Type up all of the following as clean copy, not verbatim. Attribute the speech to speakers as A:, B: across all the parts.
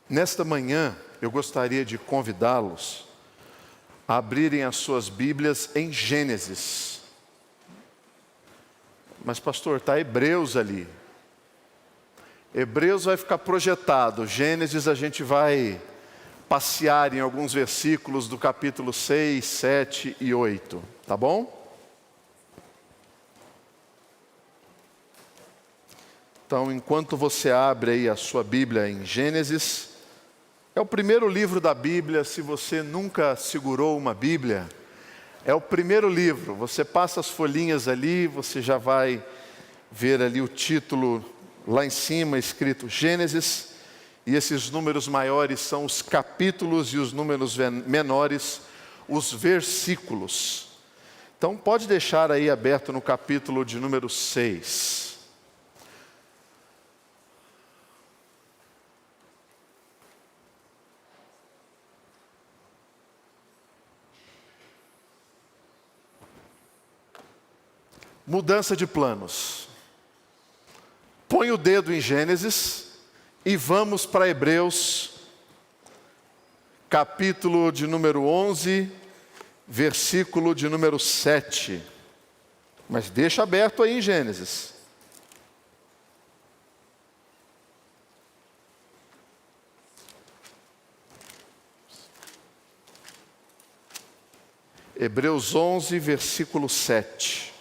A: Nesta manhã, eu gostaria de convidá-los a abrirem as suas Bíblias em Gênesis. Mas pastor, está Hebreus ali. Hebreus vai ficar projetado. Gênesis a gente vai passear em alguns versículos do capítulo 6, 7 e 8. Tá bom? Então, enquanto você abre aí a sua Bíblia em Gênesis, é o primeiro livro da Bíblia. Se você nunca segurou uma Bíblia, é o primeiro livro. Você passa as folhinhas ali, você já vai ver ali o título lá em cima, escrito Gênesis. E esses números maiores são os capítulos e os números menores, os versículos. Então pode deixar aí aberto no capítulo de número 6. Mudança de planos. Põe o dedo em Gênesis e vamos para Hebreus, capítulo de número 11, versículo de número 7. Mas deixa aberto aí em Gênesis. Hebreus 11, versículo 7.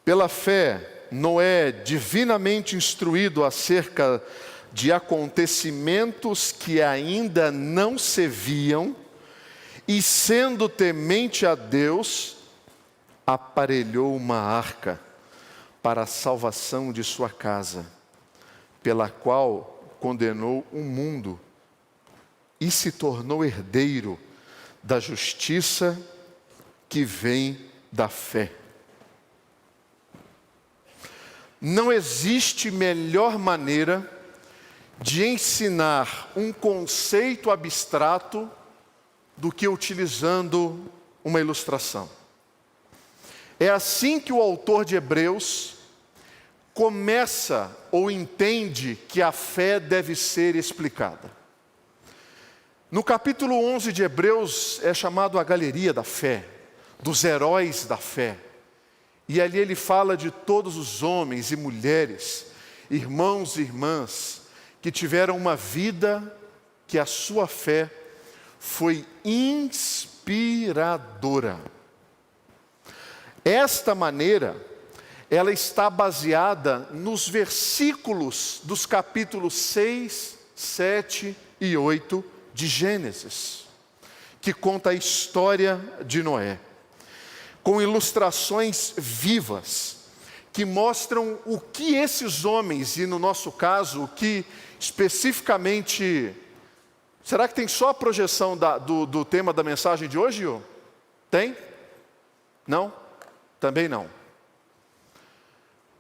A: Pela fé, Noé, divinamente instruído acerca de acontecimentos que ainda não se viam, e sendo temente a Deus, aparelhou uma arca para a salvação de sua casa, pela qual condenou o mundo e se tornou herdeiro da justiça que vem da fé. Não existe melhor maneira de ensinar um conceito abstrato do que utilizando uma ilustração. É assim que o autor de Hebreus começa ou entende que a fé deve ser explicada. No capítulo 11 de Hebreus é chamado a galeria da fé, dos heróis da fé. E ali ele fala de todos os homens e mulheres, irmãos e irmãs, que tiveram uma vida que a sua fé foi inspiradora. Esta maneira, ela está baseada nos versículos dos capítulos 6, 7 e 8 de Gênesis, que conta a história de Noé, com ilustrações vivas, que mostram o que esses homens, e no nosso caso, o que especificamente... Será que tem só a projeção do tema da mensagem de hoje, Iô? Tem? Não? Também não.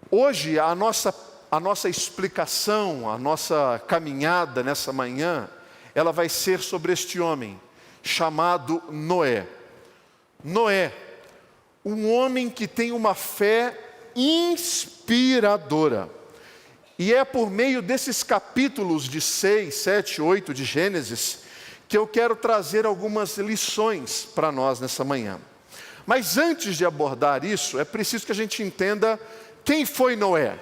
A: Hoje, a nossa explicação, a nossa caminhada nessa manhã, ela vai ser sobre este homem, chamado Noé. Noé, um homem que tem uma fé inspiradora. E é por meio desses capítulos de 6, 7, 8 de Gênesis que eu quero trazer algumas lições para nós nessa manhã. Mas antes de abordar isso, é preciso que a gente entenda quem foi Noé.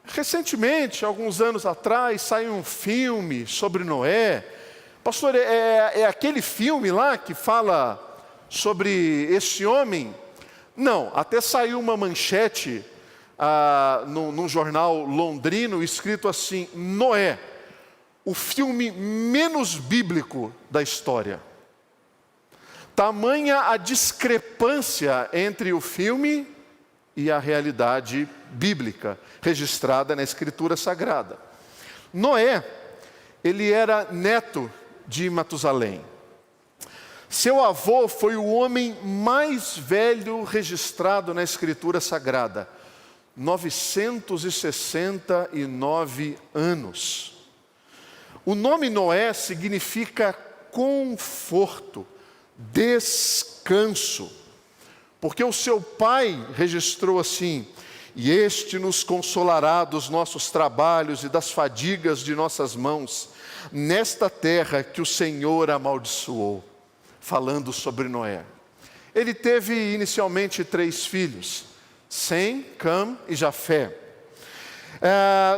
A: Recentemente, alguns anos atrás, saiu um filme sobre Noé. Pastor, é aquele filme lá que fala sobre esse homem? Não, até saiu uma manchete num jornal londrino, escrito assim: Noé, o filme menos bíblico da história. Tamanha a discrepância entre o filme e a realidade bíblica, registrada na Escritura Sagrada. Noé, ele era neto de Matusalém. Seu avô foi o homem mais velho registrado na Escritura Sagrada, 969 anos. O nome Noé significa conforto, descanso. Porque o seu pai registrou assim: e este nos consolará dos nossos trabalhos e das fadigas de nossas mãos, nesta terra que o Senhor amaldiçoou. Falando sobre Noé. Ele teve inicialmente 3 filhos, Sem, Cam e Jafé.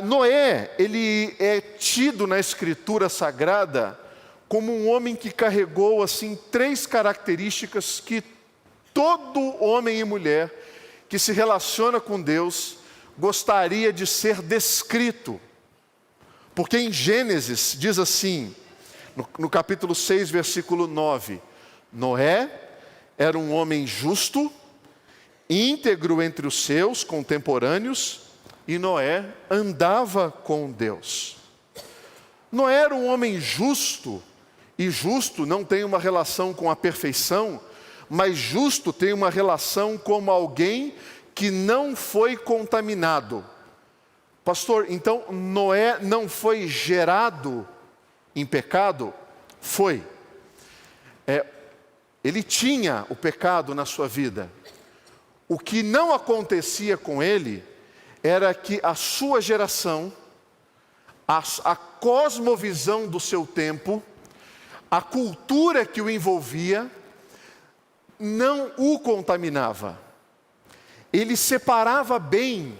A: Noé, ele é tido na Escritura Sagrada como um homem que carregou assim 3 características que todo homem e mulher que se relaciona com Deus gostaria de ser descrito. Porque em Gênesis diz assim, no capítulo 6, versículo 9, Noé era um homem justo, íntegro entre os seus contemporâneos, e Noé andava com Deus. Noé era um homem justo, e justo não tem uma relação com a perfeição, mas justo tem uma relação como alguém que não foi contaminado. Pastor, então Noé não foi gerado em pecado? Foi. Ele tinha o pecado na sua vida. O que não acontecia com ele era que a sua geração, a cosmovisão do seu tempo, a cultura que o envolvia, não o contaminava. Ele separava bem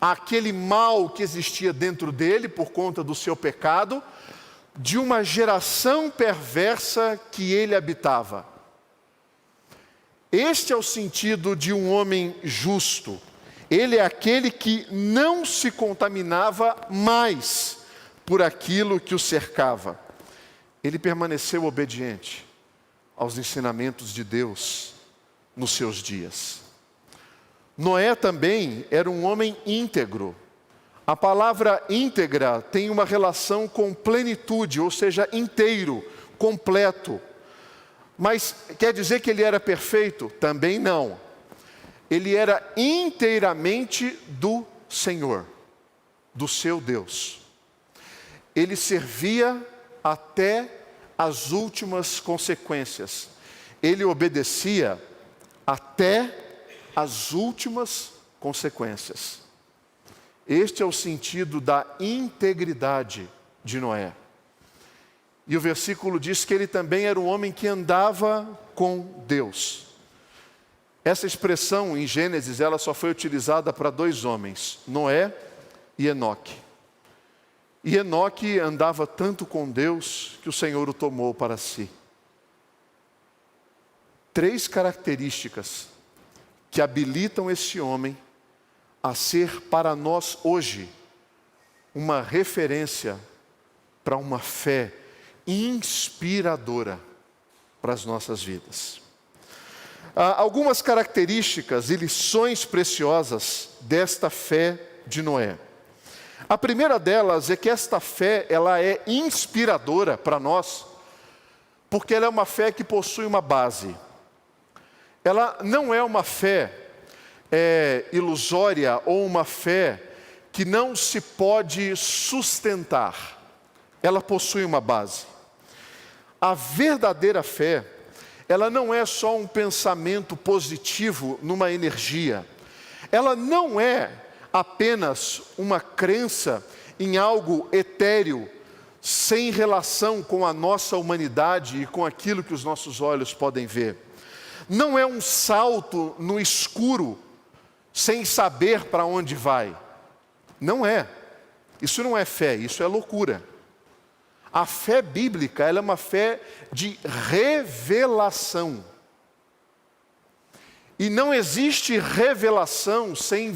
A: aquele mal que existia dentro dele por conta do seu pecado, de uma geração perversa que ele habitava. Este é o sentido de um homem justo. Ele é aquele que não se contaminava mais por aquilo que o cercava. Ele permaneceu obediente aos ensinamentos de Deus nos seus dias. Noé também era um homem íntegro. A palavra íntegra tem uma relação com plenitude, ou seja, inteiro, completo. Mas quer dizer que ele era perfeito? Também não. Ele era inteiramente do Senhor, do seu Deus. Ele servia até as últimas consequências. Ele obedecia até as últimas consequências. Este é o sentido da integridade de Noé. E o versículo diz que ele também era um homem que andava com Deus. Essa expressão em Gênesis, ela só foi utilizada para 2 homens, Noé e Enoque. E Enoque andava tanto com Deus que o Senhor o tomou para si. 3 características que habilitam esse homem a ser para nós hoje uma referência para uma fé inspiradora para as nossas vidas. Há algumas características e lições preciosas desta fé de Noé. A primeira delas é que esta fé, ela é inspiradora para nós, porque ela é uma fé que possui uma base. Ela não é uma fé ilusória ou uma fé que não se pode sustentar. Ela possui uma base. A verdadeira fé, ela não é só um pensamento positivo numa energia. Ela não é apenas uma crença em algo etéreo, sem relação com a nossa humanidade e com aquilo que os nossos olhos podem ver. Não é um salto no escuro, sem saber para onde vai. Não é. Isso não é fé, isso é loucura. A fé bíblica, ela é uma fé de revelação. E não existe revelação sem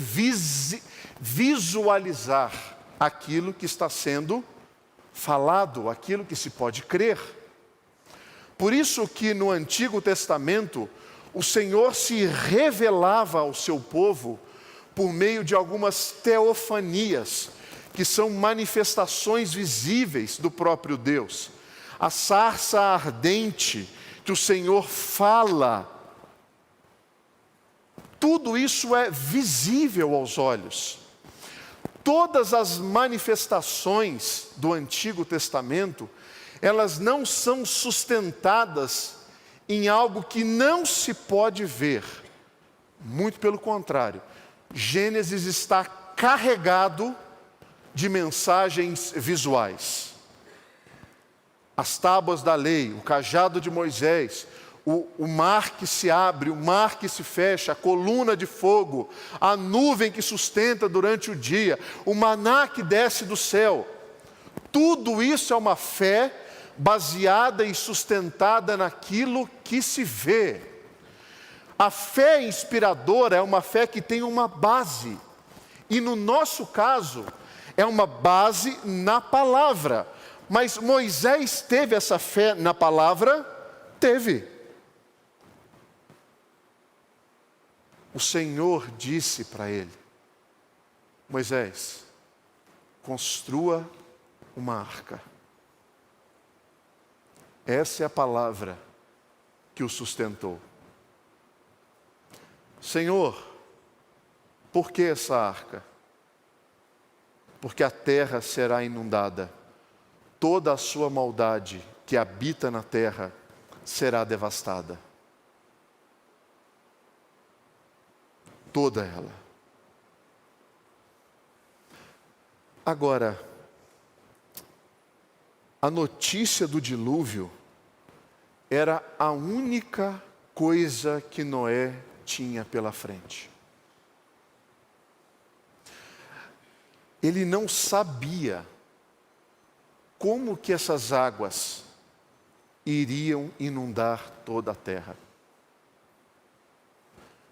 A: visualizar aquilo que está sendo falado, aquilo que se pode crer. Por isso que no Antigo Testamento, o Senhor se revelava ao seu povo por meio de algumas teofanias, que são manifestações visíveis do próprio Deus. A sarça ardente que o Senhor fala, tudo isso é visível aos olhos. Todas as manifestações do Antigo Testamento, elas não são sustentadas em algo que não se pode ver. Muito pelo contrário, Gênesis está carregado de mensagens visuais. As tábuas da lei, o cajado de Moisés, o mar que se abre, o mar que se fecha, a coluna de fogo, a nuvem que sustenta durante o dia, o maná que desce do céu. Tudo isso é uma fé baseada e sustentada naquilo que se vê. A fé inspiradora é uma fé que tem uma base. E no nosso caso, é uma base na palavra. Mas Moisés teve essa fé na palavra? Teve. O Senhor disse para ele: Moisés, construa uma arca. Essa é a palavra que o sustentou. Senhor, por que essa arca? Porque a terra será inundada. Toda a sua maldade que habita na terra será devastada. Toda ela. Agora, a notícia do dilúvio era a única coisa que Noé tinha pela frente. Ele não sabia como que essas águas iriam inundar toda a terra.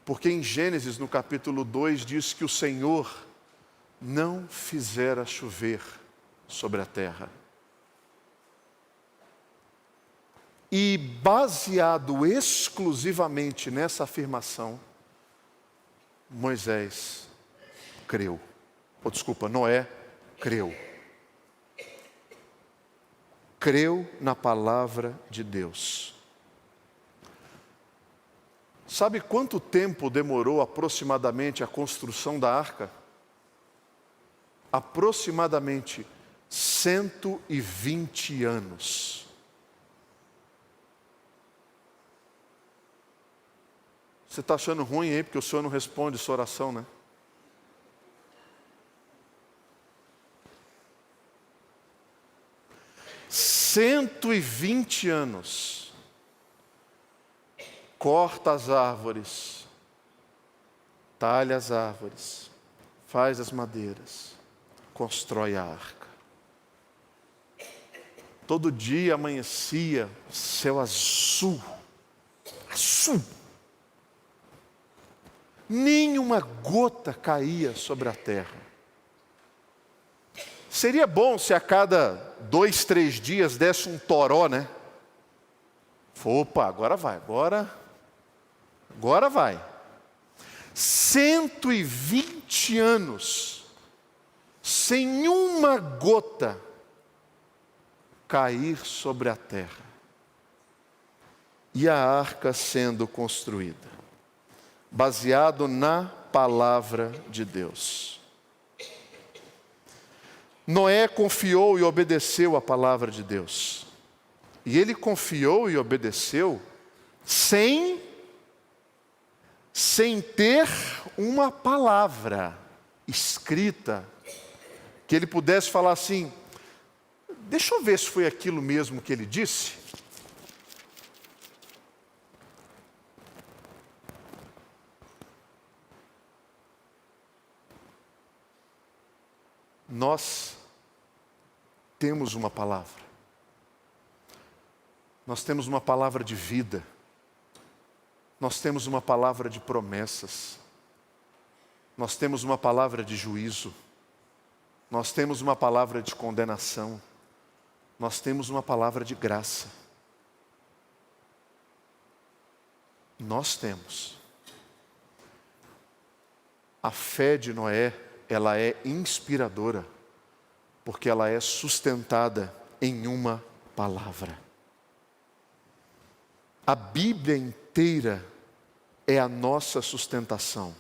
A: Porque em Gênesis, no capítulo 2, diz que o Senhor não fizera chover sobre a terra. E baseado exclusivamente nessa afirmação, Moisés creu. Noé creu. Creu na palavra de Deus. Sabe quanto tempo demorou aproximadamente a construção da arca? Aproximadamente 120 anos. Você está achando ruim aí, porque o Senhor não responde sua oração, né? "120 anos. Corta as árvores, talha as árvores, faz as madeiras, constrói a arca. Todo dia amanhecia, céu azul, azul. Nenhuma gota caía sobre a terra. Seria bom se a cada 2, 3 dias desse um toró, né? Opa, agora vai, agora vai. 120 anos, sem uma gota cair sobre a terra. E a arca sendo construída, baseado na palavra de Deus. Noé confiou e obedeceu a palavra de Deus. E ele confiou e obedeceu sem ter uma palavra escrita que ele pudesse falar assim: deixa eu ver se foi aquilo mesmo que ele disse. Nós temos uma palavra. Nós temos uma palavra de vida. Nós temos uma palavra de promessas. Nós temos uma palavra de juízo. Nós temos uma palavra de condenação. Nós temos uma palavra de graça. Nós temos. A fé de Noé, ela é inspiradora, porque ela é sustentada em uma palavra. A Bíblia inteira é a nossa sustentação.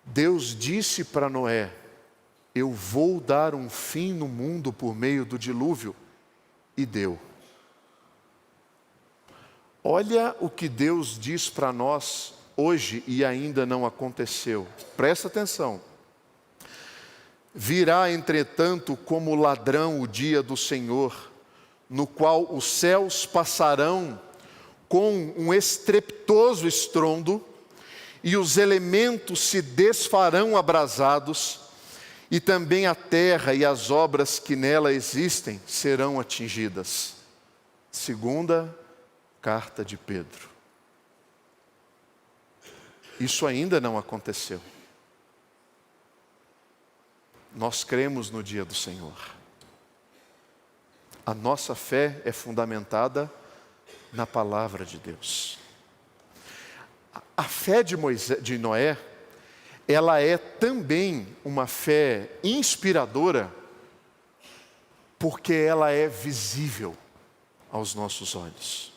A: Deus disse para Noé: eu vou dar um fim no mundo por meio do dilúvio, e deu. Olha o que Deus diz para nós hoje e ainda não aconteceu. Presta atenção. Virá, entretanto, como ladrão o dia do Senhor, no qual os céus passarão com um estrepitoso estrondo, e os elementos se desfarão abrasados, e também a terra e as obras que nela existem serão atingidas. Segunda carta de Pedro. Isso ainda não aconteceu. Nós cremos no dia do Senhor. A nossa fé é fundamentada na palavra de Deus. A fé de Noé, ela é também uma fé inspiradora, porque ela é visível aos nossos olhos.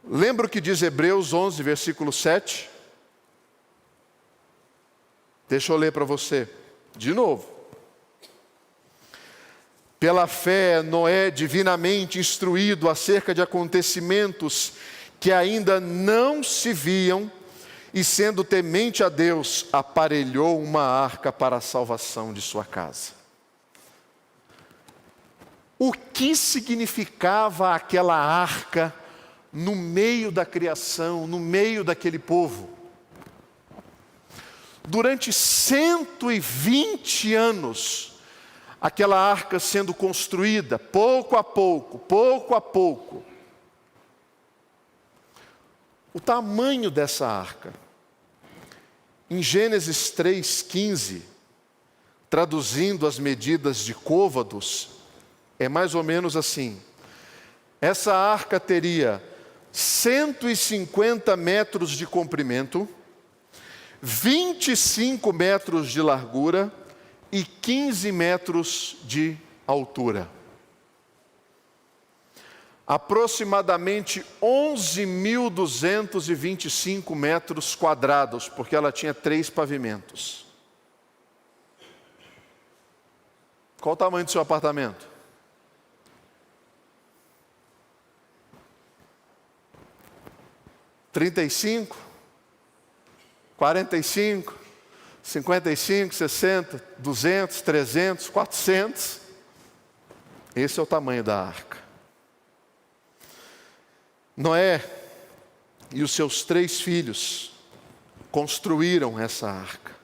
A: Lembra o que diz Hebreus 11, versículo 7? Deixa eu ler para você, de novo. Pela fé, Noé, divinamente instruído acerca de acontecimentos que ainda não se viam, e sendo temente a Deus, aparelhou uma arca para a salvação de sua casa. O que significava aquela arca no meio da criação, no meio daquele povo? Durante 120 anos, aquela arca sendo construída, pouco a pouco, pouco a pouco. O tamanho dessa arca, em Gênesis 3,15, traduzindo as medidas de côvados, é mais ou menos assim. Essa arca teria 150 metros de comprimento, 25 metros de largura e 15 metros de altura. Aproximadamente 11.225 metros quadrados, porque ela tinha 3 pavimentos. Qual o tamanho do seu apartamento? (35, 45, 55, 60, 200, 300, 400. Esse é o tamanho da arca. Noé e os seus 3 filhos construíram essa arca.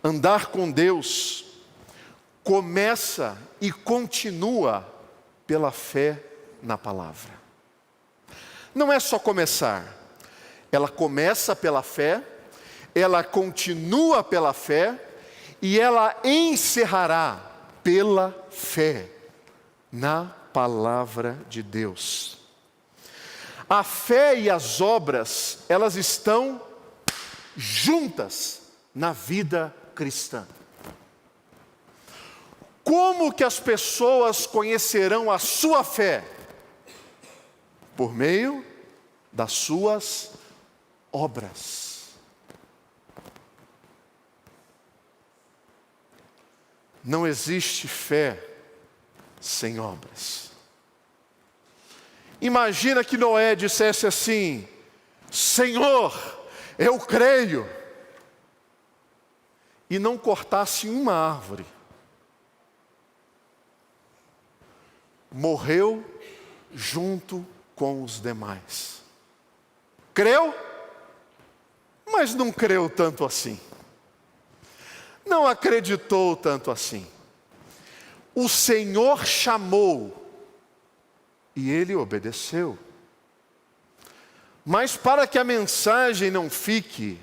A: Andar com Deus começa e continua pela fé na palavra. Não é só começar. Ela começa pela fé, ela continua pela fé e ela encerrará pela fé na palavra de Deus. A fé e as obras, elas estão juntas na vida cristã. Como que as pessoas conhecerão a sua fé? Por meio das suas obras. Não existe fé sem obras. Imagina que Noé dissesse assim: Senhor, eu creio, e não cortasse uma árvore. Morreu junto com os demais. Creu, mas não creu tanto assim. Não acreditou tanto assim. O Senhor chamou e ele obedeceu. Mas para que a mensagem não fique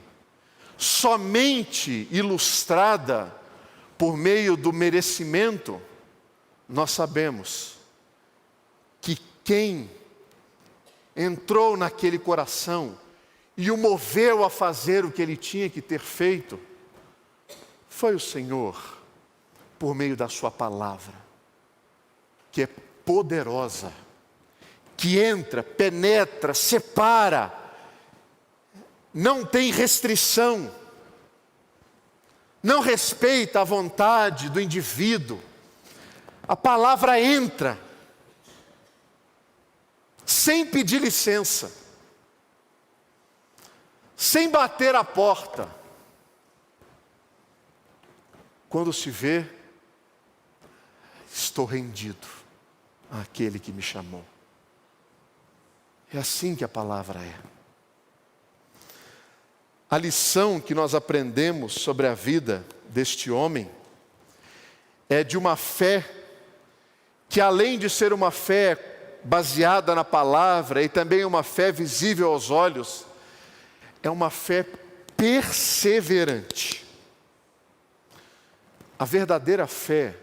A: somente ilustrada por meio do merecimento, nós sabemos que quem entrou naquele coração e o moveu a fazer o que ele tinha que ter feito foi o Senhor, por meio da sua palavra, que é poderosa, que entra, penetra, separa, não tem restrição, não respeita a vontade do indivíduo. A palavra entra. sem pedir licença, sem bater a porta. Quando se vê, estou rendido àquele que me chamou. É assim que a palavra é. A lição que nós aprendemos sobre a vida deste homem é de uma fé que, além de ser uma fé baseada na palavra e também uma fé visível aos olhos, é uma fé perseverante. A verdadeira fé,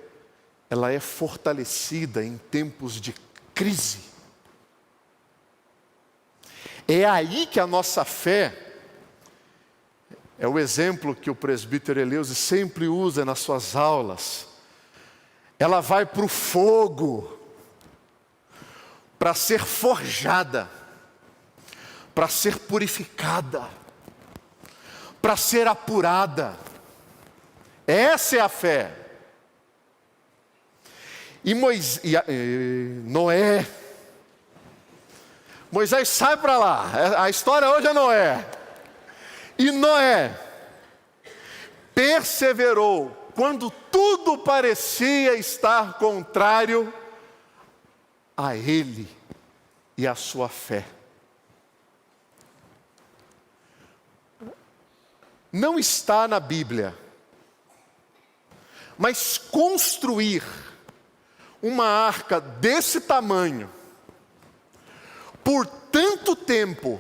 A: ela é fortalecida em tempos de crise. É aí que a nossa fé, é o exemplo que o presbítero Eleusi sempre usa nas suas aulas, ela vai para o fogo, para ser forjada, para ser purificada, para ser apurada. Essa é a fé. E Noé, Moisés sai para lá, a história hoje é Noé. E Noé perseverou quando tudo parecia estar contrário a ele e a sua fé. Não está na Bíblia, mas construir uma arca desse tamanho, por tanto tempo,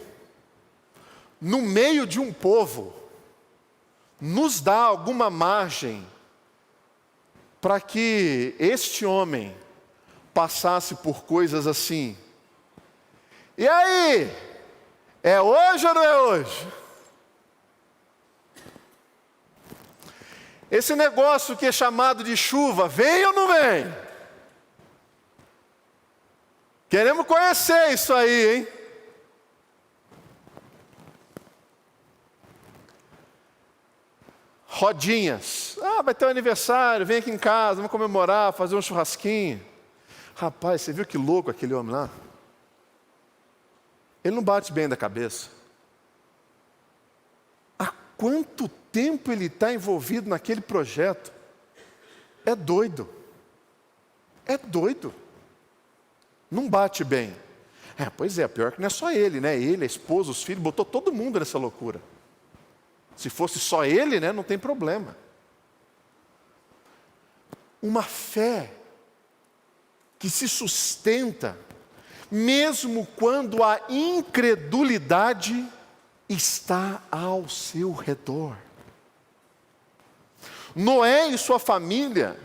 A: no meio de um povo, nos dá alguma margem para que este homem passasse por coisas assim. E aí? É hoje ou não é hoje? Esse negócio que é chamado de chuva, vem ou não vem? Queremos conhecer isso aí, hein? Rodinhas. Vai ter um aniversário, vem aqui em casa, vamos comemorar, fazer um churrasquinho. Rapaz, você viu que louco aquele homem lá? Ele não bate bem da cabeça. Há quanto tempo ele está envolvido naquele projeto? É doido. É doido. Não bate bem. Pois é, pior que não é só ele, né? Ele, a esposa, os filhos, botou todo mundo nessa loucura. Se fosse só ele, né, não tem problema. Uma fé que se sustenta, mesmo quando a incredulidade está ao seu redor. Noé e sua família,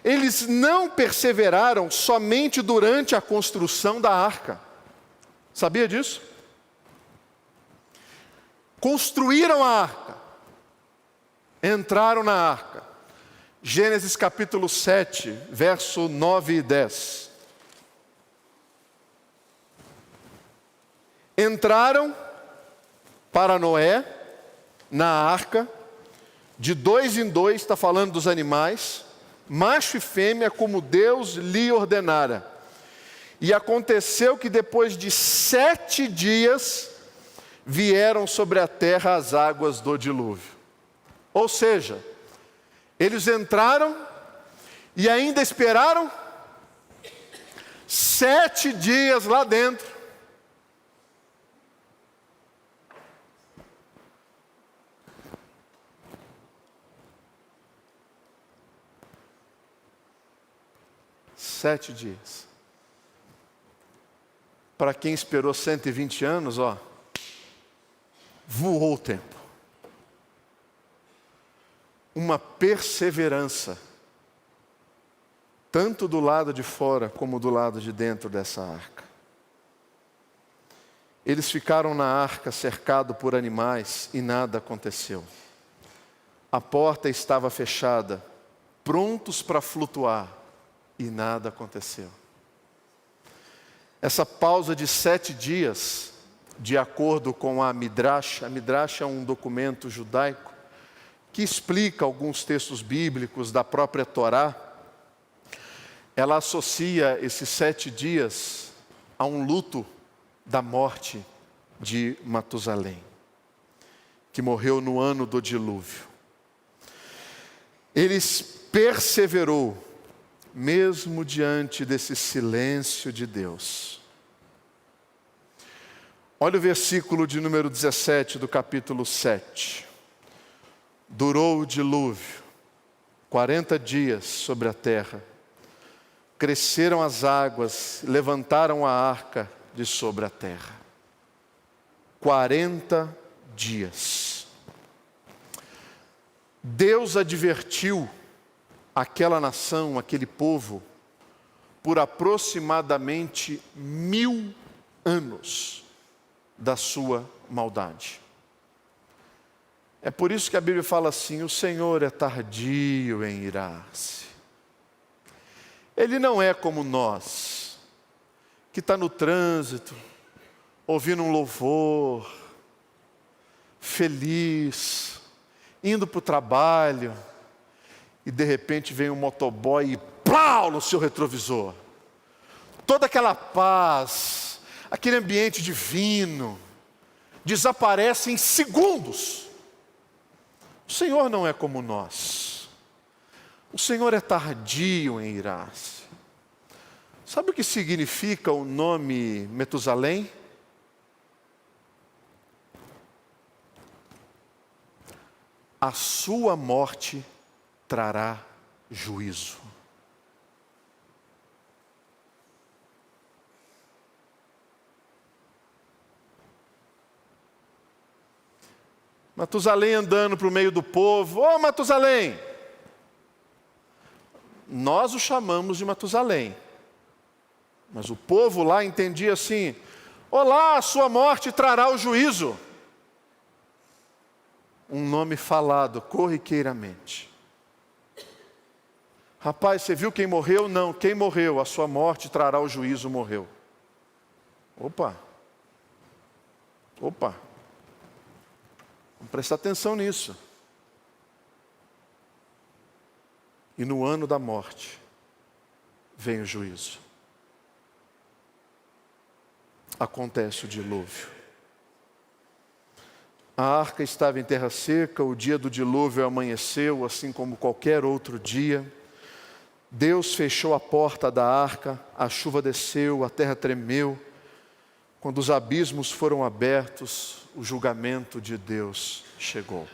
A: eles não perseveraram somente durante a construção da arca. Sabia disso? Construíram a arca, entraram na arca. Gênesis capítulo 7, verso 9 e 10. Entraram para Noé na arca, de 2 em 2, está falando dos animais, macho e fêmea, como Deus lhe ordenara. E aconteceu que depois de 7 dias, vieram sobre a terra as águas do dilúvio. Ou seja, eles entraram e ainda esperaram 7 dias lá dentro. Sete dias. Para quem esperou 120 anos, voou o tempo. Uma perseverança, tanto do lado de fora como do lado de dentro dessa arca. Eles ficaram na arca cercado por animais e nada aconteceu. A porta estava fechada, prontos para flutuar, e nada aconteceu. Essa pausa de 7 dias, de acordo com a Midrash é um documento judaico que explica alguns textos bíblicos da própria Torá. Ela associa esses 7 dias a um luto da morte de Matusalém, que morreu no ano do dilúvio. Ele perseverou, mesmo diante desse silêncio de Deus. Olha o versículo de número 17 do capítulo 7. Durou o dilúvio 40 dias sobre a terra. Cresceram as águas, levantaram a arca de sobre a terra. 40 dias. Deus advertiu aquela nação, aquele povo, por aproximadamente 1000 anos da sua maldade. É por isso que a Bíblia fala assim: o Senhor é tardio em irar-se. Ele não é como nós, que está no trânsito, ouvindo um louvor, feliz, indo para o trabalho, e de repente vem um motoboy e plau no seu retrovisor. Toda aquela paz, aquele ambiente divino, desaparece em segundos. O Senhor não é como nós. O Senhor é tardio em irar-se. Sabe o que significa o nome Metusalém? A sua morte trará juízo. Matusalém andando para o meio do povo: ô Matusalém! Nós o chamamos de Matusalém, mas o povo lá entendia assim: olá, a sua morte trará o juízo. Um nome falado corriqueiramente. Rapaz, você viu quem morreu? Não, quem morreu? A sua morte trará o juízo, morreu. Opa! Vamos prestar atenção nisso. E no ano da morte, vem o juízo. Acontece o dilúvio. A arca estava em terra seca, o dia do dilúvio amanheceu, assim como qualquer outro dia. Deus fechou a porta da arca, a chuva desceu, a terra tremeu. Quando os abismos foram abertos, o julgamento de Deus chegou.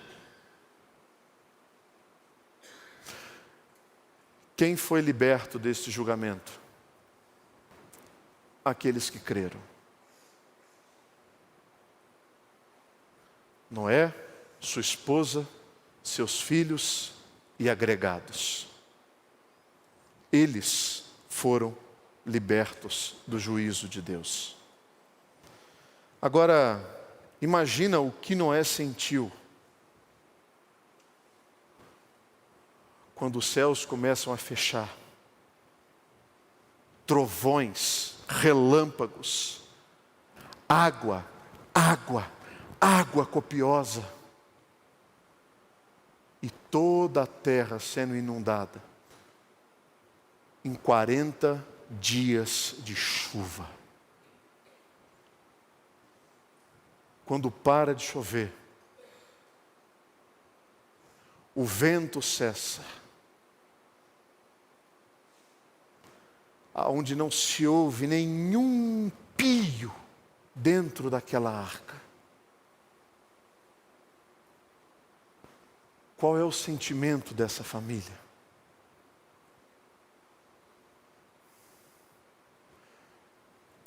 A: Quem foi liberto deste julgamento? Aqueles que creram. Noé, sua esposa, seus filhos e agregados. Eles foram libertos do juízo de Deus. Agora, imagina o que Noé sentiu quando os céus começam a fechar. Trovões, relâmpagos, água copiosa. E toda a terra sendo inundada. Em 40 dias de chuva. Quando para de chover, o vento cessa, aonde não se ouve nenhum pio dentro daquela arca. Qual é o sentimento dessa família?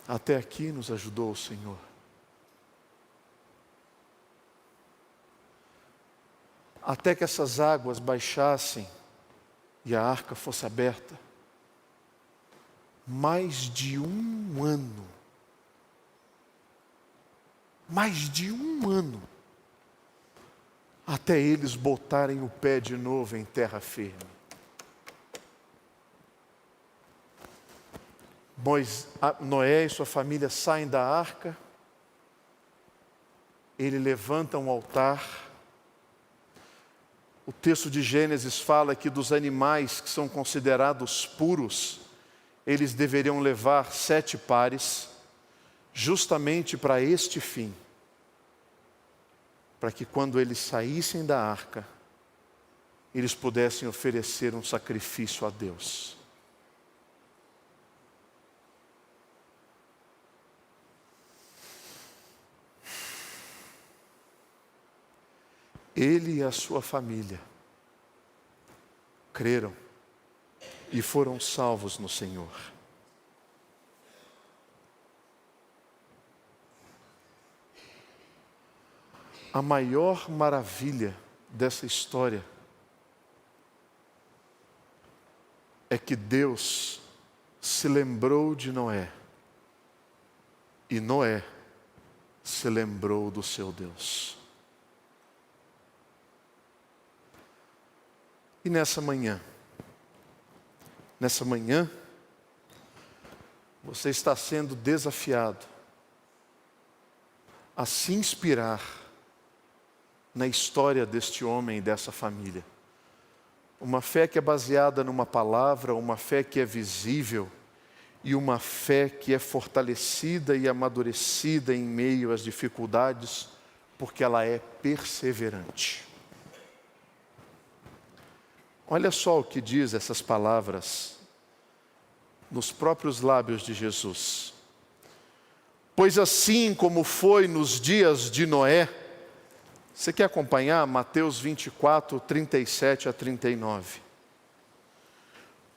A: Até aqui nos ajudou o Senhor. Até que essas águas baixassem e a arca fosse aberta. Mais de um ano. Até eles botarem o pé de novo em terra firme. Noé e sua família saem da arca. Ele levanta um altar. O texto de Gênesis fala que dos animais que são considerados puros, eles deveriam levar 7 pares. justamente para este fim, para que quando eles saíssem da arca, eles pudessem oferecer um sacrifício a Deus. Ele e a sua família creram e foram salvos no Senhor. A maior maravilha dessa história é que Deus se lembrou de Noé e Noé se lembrou do seu Deus. E nessa manhã, você está sendo desafiado a se inspirar na história deste homem e dessa família. Uma fé que é baseada numa palavra, uma fé que é visível e uma fé que é fortalecida e amadurecida em meio às dificuldades, porque ela é perseverante. Olha só o que diz essas palavras nos próprios lábios de Jesus. Pois assim como foi nos dias de Noé. Você quer acompanhar Mateus 24, 37 a 39?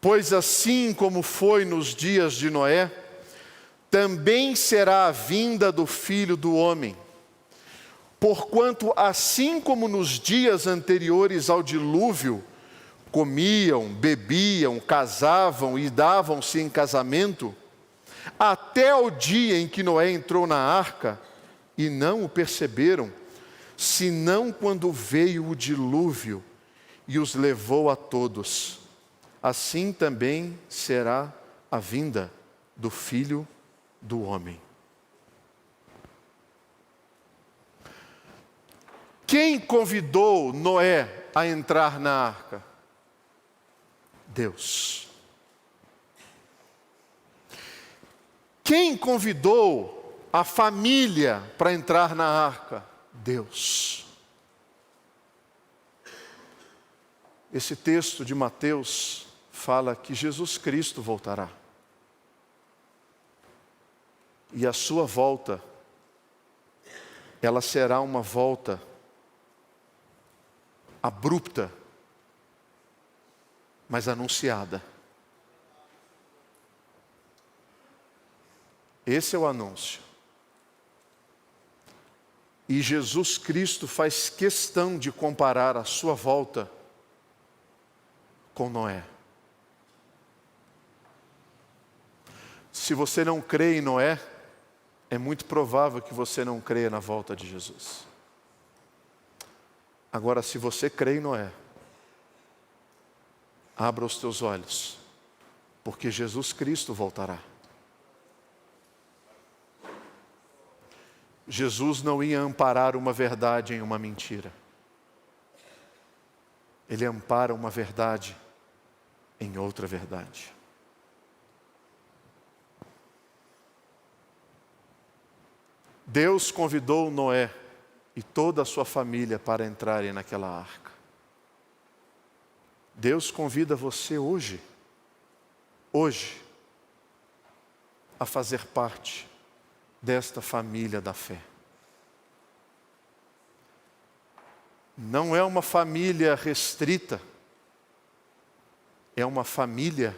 A: Pois assim como foi nos dias de Noé, também será a vinda do Filho do Homem. Porquanto assim como nos dias anteriores ao dilúvio, comiam, bebiam, casavam e davam-se em casamento, até o dia em que Noé entrou na arca, e não o perceberam, senão quando veio o dilúvio e os levou a todos. Assim também será a vinda do Filho do Homem. Quem convidou Noé a entrar na arca? Deus. Quem convidou a família para entrar na arca? Deus. Esse texto de Mateus fala que Jesus Cristo voltará. E a sua volta, ela será uma volta abrupta, mas anunciada. Esse é o anúncio. E Jesus Cristo faz questão de comparar a sua volta com Noé. Se você não crê em Noé, é muito provável que você não creia na volta de Jesus. Agora, se você crê em Noé, abra os teus olhos, porque Jesus Cristo voltará. Jesus não ia amparar uma verdade em uma mentira. Ele ampara uma verdade em outra verdade. Deus convidou Noé e toda a sua família para entrarem naquela arca. Deus convida você hoje, a fazer parte desta família da fé. Não é uma família restrita, é uma família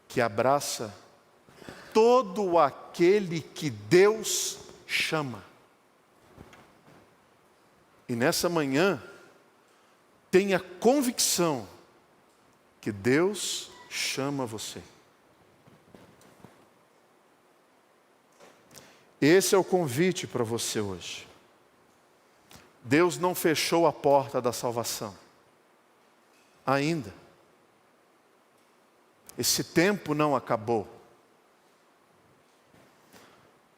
A: que abraça todo aquele que Deus chama. E nessa manhã, tenha convicção que Deus chama você. Esse é o convite para você hoje. Deus não fechou a porta da salvação. Ainda. Esse tempo não acabou.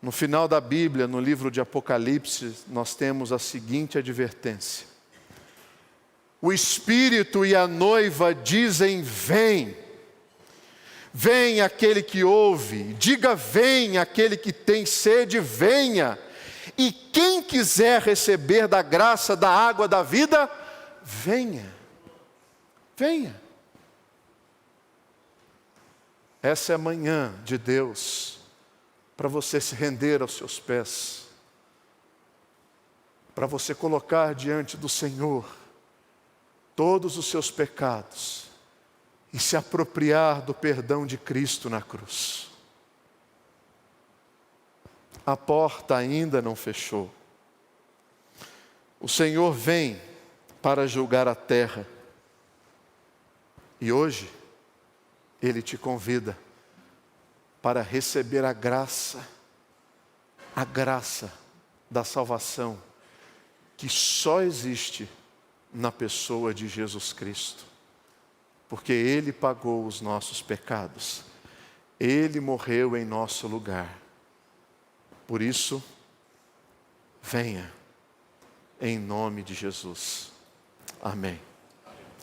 A: No final da Bíblia, no livro de Apocalipse, nós temos a seguinte advertência. O Espírito e a noiva dizem: vem. Vem aquele que ouve, diga vem aquele que tem sede, venha. E quem quiser receber da graça da água da vida, venha. Venha. Essa é a manhã de Deus para você se render aos seus pés, para você colocar diante do Senhor todos os seus pecados e se apropriar do perdão de Cristo na cruz. A porta ainda não fechou. O Senhor vem para julgar a terra. E hoje, Ele te convida para receber a graça da salvação, que só existe na pessoa de Jesus Cristo. Porque Ele pagou os nossos pecados. Ele morreu em nosso lugar. Por isso, venha, em nome de Jesus. Amém.